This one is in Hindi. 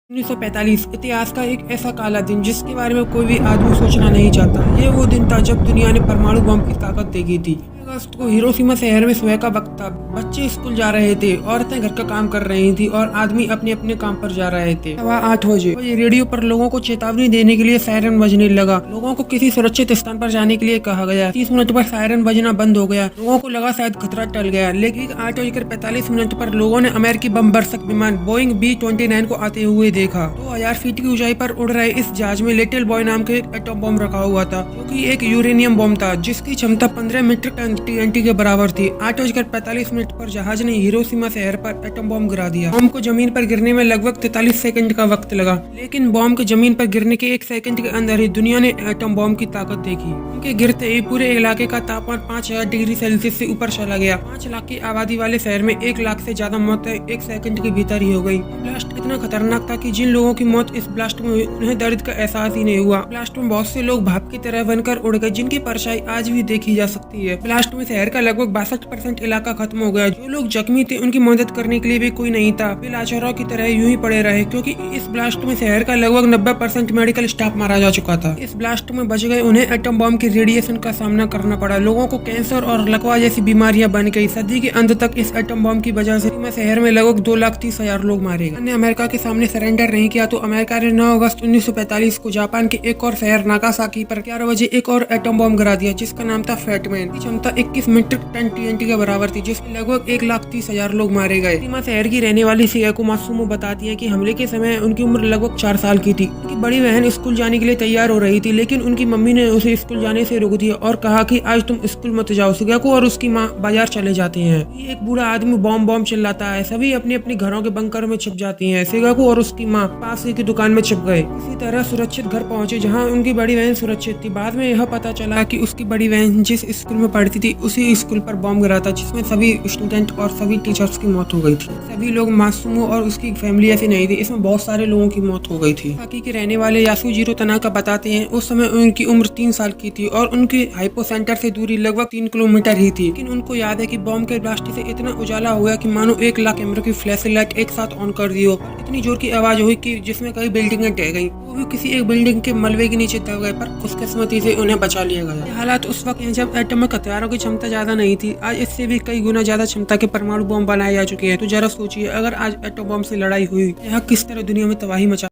1945 इतिहास का एक ऐसा काला दिन जिसके बारे में कोई भी आदमी सोचना नहीं चाहता। ये वो दिन था जब दुनिया ने परमाणु बम की ताकत देखी थी। अगस्त को हिरोशिमा शहर में सुबह का वक्त था। बच्चे स्कूल जा रहे थे, औरतें घर का काम कर रही थी और आदमी अपने अपने काम पर जा रहे थे। 8:15 बजे रेडियो पर लोगों को चेतावनी देने के लिए सायरन बजने लगा। लोगों को किसी सुरक्षित स्थान पर जाने के लिए कहा गया। 30 मिनट पर सायरन बजना बंद हो गया। लोगों को लगा शायद खतरा टल गया, लेकिन 8:45 पर लोगों ने अमेरिकी बम बरसक विमान बोइंग B-29 को आते हुए देखा। 2000 फीट की ऊंचाई पर उड़ रहे इस जहाज में लिटिल बॉय नाम के एक एटम बम रखा हुआ था, जो कि एक यूरेनियम बम था जिसकी क्षमता 15 मीट्रिक टन TNT के बराबर थी। 8:45 पर जहाज ने हिरोशिमा शहर पर एटम बम गिरा दिया। बम को जमीन पर गिरने में लगभग 43 सेकंड का वक्त लगा, लेकिन बम के जमीन पर गिरने के 1 सेकंड के अंदर ही दुनिया ने एटम बम की ताकत देखी। उनके गिरते ही पूरे इलाके का तापमान 5000 डिग्री सेल्सियस से ऊपर चला गया। 5 लाख की आबादी वाले शहर में 1 लाख से ज्यादा मौतें 1 सेकंड के भीतर ही हो गई। ब्लास्ट इतना खतरनाक था कि जिन लोगों की मौत इस ब्लास्ट में हुई उन्हें दर्द का एहसास ही नहीं हुआ। ब्लास्ट में बहुत से लोग भाप की तरह बनकर उड़ गए, जिनकी परछाई आज भी देखी जा सकती है। ब्लास्ट में शहर का लगभग 62% इलाका खत्म हो गया। जो लोग जख्मी थे उनकी मदद करने के लिए भी कोई नहीं था। वे लाचारों की तरह यूं ही पड़े रहे, क्योंकि इस ब्लास्ट में शहर का लगभग 90% मेडिकल स्टाफ मारा जा चुका था। इस ब्लास्ट में बच गए उन्हें एटम बम की रेडिएशन का सामना करना पड़ा। लोगों को कैंसर और लकवा जैसी बीमारियां बन गई। सदी के अंत तक इस एटम बम की वजह से शहर में लगभग 2,30,000 लोग मारे गए। अमेरिका के सामने सरेंडर नहीं किया तो अमेरिका ने 9 अगस्त 1945 को जापान के एक और शहर नागासाकी पर 11 बजे एक और एटम बम गिरा दिया, जिसका नाम था फैटमैन। की क्षमता 21 मीट्रिक टन TNT के बराबर थी, जिसमें लगभग 1,30,000 लोग मारे गए। सीमा शहर की रहने वाली सियाको मासूमो बताती है कि हमले के समय उनकी उम्र लगभग 4 साल की थी। उनकी बड़ी बहन स्कूल जाने के लिए तैयार हो रही थी, लेकिन उनकी मम्मी ने उसे स्कूल जाने से रोक दिया और कहा कि आज तुम स्कूल मत जाओ। सियाको और उसकी माँ बाजार चले जाते हैं। एक बूढ़ा आदमी बॉम्ब बॉम्ब चिल्लाता है। सभी अपने अपने घरों के बंकर में छिप जाती हैं। सियाको और उसकी माँ पास ही की दुकान में छिप गए। इसी तरह सुरक्षित घर पहुंचे जहां उनकी बड़ी बहन सुरक्षित थी। बाद में यह पता चला कि उसकी बड़ी बहन जिस स्कूल में पढ़ती थी उसी स्कूल पर बॉम्ब गिरा था, जिसमें सभी स्टूडेंट और सभी टीचर्स की मौत हो गई थी। सभी लोग मासूमो और उसकी फैमिली ऐसी नहीं थी। इसमें बहुत सारे लोगों की मौत हो गई थी। बाकी के रहने वाले यासुजीरो तनाका बताते हैं उस समय उनकी उम्र 3 साल की थी और उनकी हाइपो सेंटर से दूरी लगभग 3 किलोमीटर ही थी। लेकिन उनको याद है कि बॉम्ब के ब्लास्ट से इतना उजाला हो गया कि मानो 1 लाख कैमरे की फ्लैश लाइट एक साथ ऑन कर दी हो। इतनी जोर की आवाज हुई कि जिसमें कई बिल्डिंगें ढह गई। वो भी किसी एक बिल्डिंग के मलबे के नीचे दब गए, पर खुशकिस्मती से उन्हें बचा लिया गया। हालात उस वक्त जब एटॉमिक हथियारों की क्षमता ज्यादा नहीं थी। आज इससे भी कई गुना ज्यादा क्षमता के परमाणु बम बनाए जा चुके हैं। तो जरा सोचिए, अगर आज एटम बम से लड़ाई हुई, यह किस तरह दुनिया में तबाही मचा